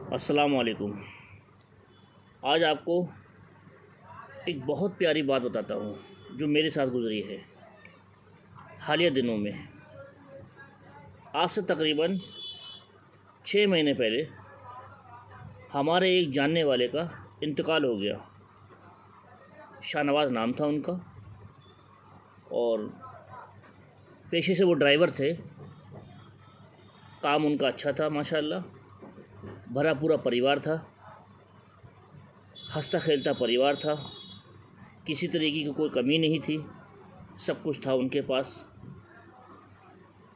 अस्सलाम वालेकुम। आज आपको एक बहुत प्यारी बात बताता हूँ जो मेरे साथ गुज़री है हालिया दिनों में। आज से तकरीबन 6 महीने पहले हमारे एक जानने वाले का इंतकाल हो गया। शाहनवाज़ नाम था उनका और पेशे से वो ड्राइवर थे। काम उनका अच्छा था माशाअल्लाह, भरा पूरा परिवार था, हंसता खेलता परिवार था, किसी तरीके की कोई कमी नहीं थी, सब कुछ था उनके पास।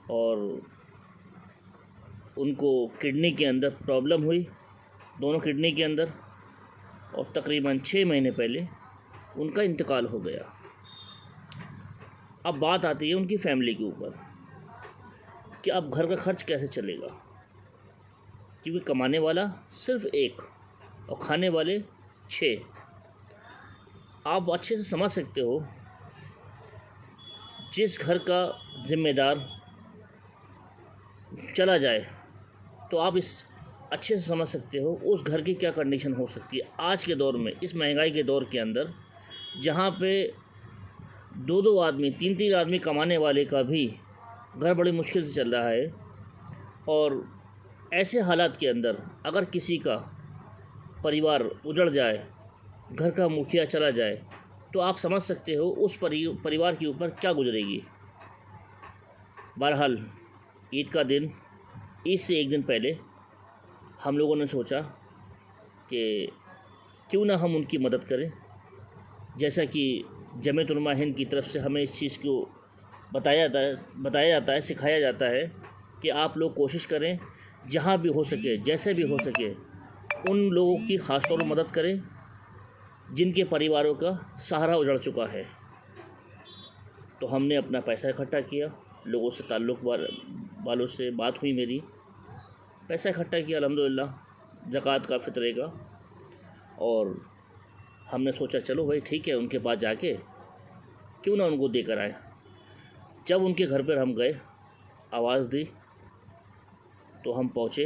और उनको किडनी के अंदर प्रॉब्लम हुई, दोनों किडनी के अंदर, और तकरीबन 6 महीने पहले उनका इंतकाल हो गया। अब बात आती है उनकी फैमिली के ऊपर कि अब घर का खर्च कैसे चलेगा, क्योंकि कमाने वाला सिर्फ एक और खाने वाले 6। आप अच्छे से समझ सकते हो, जिस घर का ज़िम्मेदार चला जाए तो आप इस अच्छे से समझ सकते हो उस घर की क्या कंडीशन हो सकती है आज के दौर में, इस महंगाई के दौर के अंदर, जहाँ पे 2-2 आदमी 3-3 आदमी कमाने वाले का भी घर बड़ी मुश्किल से चल रहा है। और ऐसे हालात के अंदर अगर किसी का परिवार उजड़ जाए, घर का मुखिया चला जाए, तो आप समझ सकते हो उस परिवार के ऊपर क्या गुजरेगी। बहरहाल ईद का दिन, ईद से एक दिन पहले हम लोगों ने सोचा कि क्यों ना हम उनकी मदद करें। जैसा कि जमीयत उलमा हिंद की तरफ से हमें इस चीज़ को बताया जाता है, सिखाया जाता है कि आप लोग कोशिश करें जहाँ भी हो सके, जैसे भी हो सके, उन लोगों की ख़ास तौर पर मदद करें जिनके परिवारों का सहारा उजड़ चुका है। तो हमने अपना पैसा इकट्ठा किया, लोगों से ताल्लुक़ वालों से बात हुई मेरी, पैसा इकट्ठा किया अल्हम्दुलिल्लाह ज़कात का, फ़ितरे का। और हमने सोचा चलो भाई ठीक है, उनके पास जाके क्यों ना उनको देकर आए। जब उनके घर पर हम गए, आवाज़ दी तो हम पहुँचे,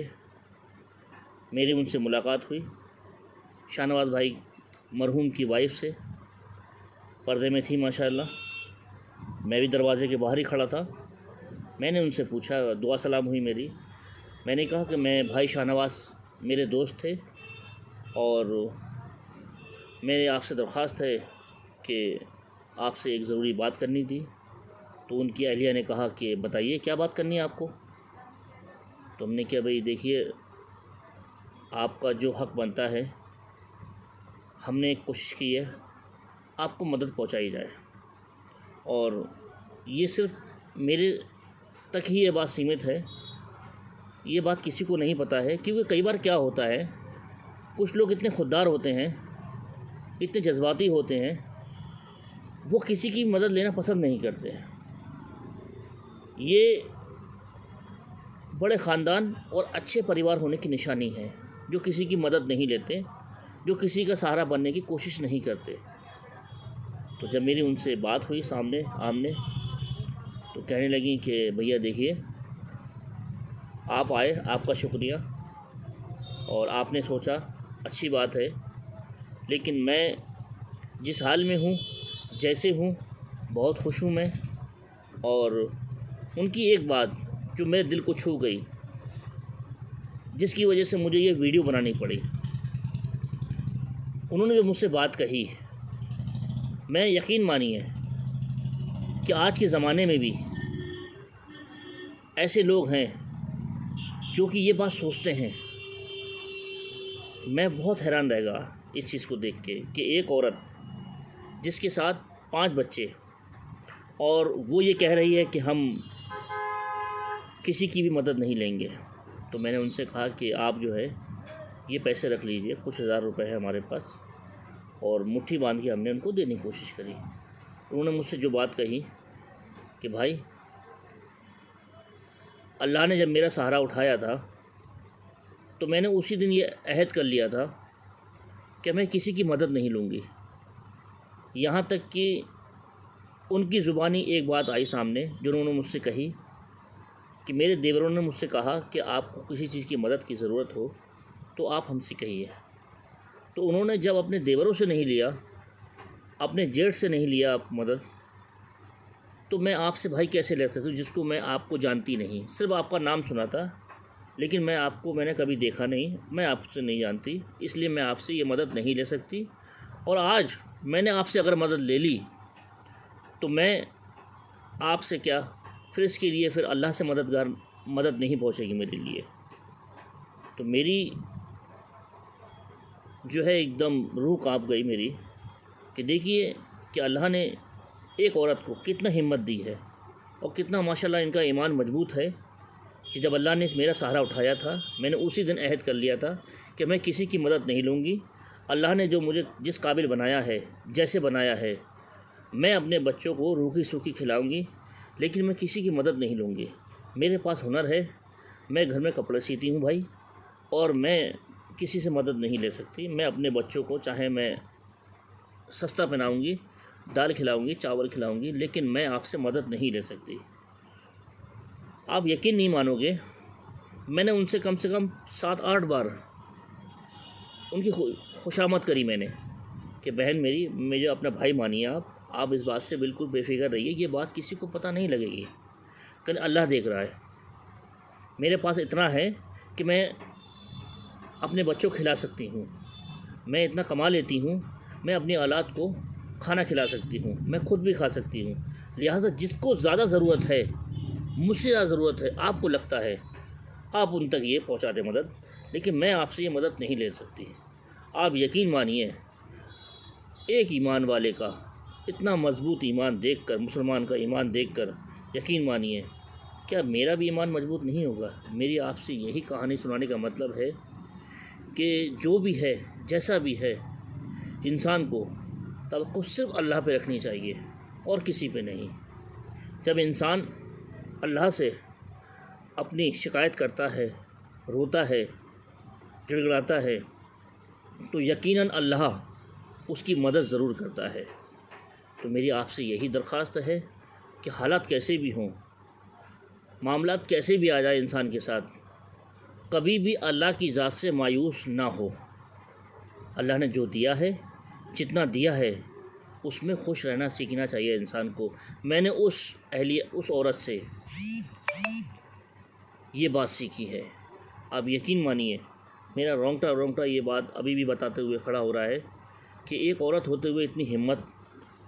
मेरी उनसे मुलाकात हुई। शाहनवाज़ भाई मरहूम की वाइफ से पर्दे में थी माशाअल्लाह, मैं भी दरवाज़े के बाहर ही खड़ा था। मैंने उनसे पूछा, दुआ सलाम हुई मेरी। मैंने कहा कि मैं भाई शाहनवाज़ मेरे दोस्त थे और मेरे आपसे दरख्वास्त है कि आपसे एक ज़रूरी बात करनी थी। तो उनकी अहलिया ने कहा कि बताइए क्या बात करनी है आपको। तो हमने कहा भाई देखिए, आपका जो हक़ बनता है, हमने एक कोशिश की है आपको मदद पहुंचाई जाए। और ये सिर्फ मेरे तक ही ये बात सीमित है, ये बात किसी को नहीं पता है। क्योंकि कई बार क्या होता है, कुछ लोग इतने खुददार होते हैं, इतने जज्बाती होते हैं, वो किसी की मदद लेना पसंद नहीं करते हैं। ये बड़े ख़ानदान और अच्छे परिवार होने की निशानी है, जो किसी की मदद नहीं लेते, जो किसी का सहारा बनने की कोशिश नहीं करते। तो जब मेरी उनसे बात हुई सामने आमने, तो कहने लगी कि भैया देखिए, आप आए, आपका शुक्रिया, और आपने सोचा अच्छी बात है, लेकिन मैं जिस हाल में हूँ, जैसे हूँ, बहुत खुश हूँ मैं। और उनकी एक बात जो मेरे दिल को छू गई, जिसकी वजह से मुझे ये वीडियो बनानी पड़ी। उन्होंने जो मुझसे बात कही, मैं यकीन मानिए कि आज के ज़माने में भी ऐसे लोग हैं जो कि ये बात सोचते हैं। मैं बहुत हैरान रह गया इस चीज़ को देख के कि एक औरत जिसके साथ 5 बच्चे, और वो ये कह रही है कि हम किसी की भी मदद नहीं लेंगे। तो मैंने उनसे कहा कि आप जो है ये पैसे रख लीजिए, कुछ हज़ार रुपए है हमारे पास, और मुट्ठी बांध के हमने उनको देने की कोशिश करी। उन्होंने मुझसे जो बात कही कि भाई, अल्लाह ने जब मेरा सहारा उठाया था तो मैंने उसी दिन ये अहद कर लिया था कि मैं किसी की मदद नहीं लूँगी। यहाँ तक कि उनकी ज़ुबानी एक बात आई सामने जो उन्होंने मुझसे कही कि मेरे देवरों ने मुझसे कहा कि आपको किसी चीज़ की मदद की ज़रूरत हो तो आप हमसे कहिए। तो उन्होंने जब अपने देवरों से नहीं लिया, अपने जेठ से नहीं लिया आप मदद, तो मैं आपसे भाई कैसे ले सकती हूँ, जिसको मैं आपको जानती नहीं, सिर्फ आपका नाम सुना था, लेकिन मैंने कभी देखा नहीं, मैं आपसे नहीं जानती, इसलिए मैं आपसे ये मदद नहीं ले सकती। और आज मैंने आपसे अगर मदद ले ली तो मैं आपसे क्या, फिर इसके लिए फिर अल्लाह से मदद नहीं पहुँचेगी मेरे लिए। तो मेरी जो है एकदम रूह काँप गई मेरी, कि देखिए कि अल्लाह ने एक औरत को कितना हिम्मत दी है और कितना माशाल्लाह इनका ईमान मजबूत है, कि जब अल्लाह ने मेरा सहारा उठाया था, मैंने उसी दिन अहद कर लिया था कि मैं किसी की मदद नहीं लूँगी। अल्लाह ने जो मुझे जिस काबिल बनाया है, जैसे बनाया है, मैं अपने बच्चों को रूखी सूखी खिलाऊँगी, लेकिन मैं किसी की मदद नहीं लूँगी। मेरे पास हुनर है, मैं घर में कपड़े सीती हूँ भाई, और मैं किसी से मदद नहीं ले सकती। मैं अपने बच्चों को चाहे मैं सस्ता पहनाऊँगी, दाल खिलाऊँगी, चावल खिलाऊँगी, लेकिन मैं आपसे मदद नहीं ले सकती। आप यकीन नहीं मानोगे, मैंने उनसे कम से कम 7-8 बार उनकी खुशामद करी मैंने, कि बहन मेरी, मुझे अपना भाई मानिए आप इस बात से बिल्कुल बेफिक्र रहिए, ये बात किसी को पता नहीं लगेगी, कल अल्लाह देख रहा है। मेरे पास इतना है कि मैं अपने बच्चों को खिला सकती हूँ, मैं इतना कमा लेती हूँ, मैं अपनी औलाद को खाना खिला सकती हूँ, मैं खुद भी खा सकती हूँ। लिहाजा जिसको ज़्यादा ज़रूरत है, मुझसे ज़्यादा ज़रूरत है, आपको लगता है, आप उन तक ये पहुँचा दें मदद, लेकिन मैं आपसे ये मदद नहीं ले सकती। आप यकीन मानिए, एक ईमान वाले का इतना मजबूत ईमान देखकर, मुसलमान का ईमान देखकर, यकीन मानिए क्या मेरा भी ईमान मजबूत नहीं होगा। मेरी आपसे यही कहानी सुनाने का मतलब है कि जो भी है, जैसा भी है, इंसान को तवक्कुल सिर्फ अल्लाह पे रखनी चाहिए और किसी पे नहीं। जब इंसान अल्लाह से अपनी शिकायत करता है, रोता है, गिड़गिड़ाता है, तो यकीनन अल्लाह उसकी मदद ज़रूर करता है। तो मेरी आपसे यही दरख्वास्त है कि हालात कैसे भी हों, मामलात कैसे भी आ जाए इंसान के साथ, कभी भी अल्लाह की ज़ात से मायूस ना हो। अल्लाह ने जो दिया है, जितना दिया है, उसमें खुश रहना सीखना चाहिए इंसान को। मैंने उस औरत से ये बात सीखी है। आप यकीन मानिए, मेरा रोंगटा ये बात अभी भी बताते हुए खड़ा हो रहा है कि एक औरत होते हुए इतनी हिम्मत,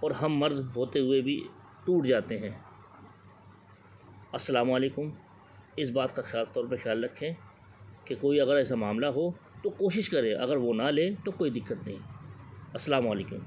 और हम मर्द होते हुए भी टूट जाते हैं। अस्सलाम वालेकुम। इस बात का ख़ास तौर पे ख्याल रखें कि कोई अगर ऐसा मामला हो तो कोशिश करे, अगर वो ना ले तो कोई दिक्कत नहीं। अस्सलाम वालेकुम।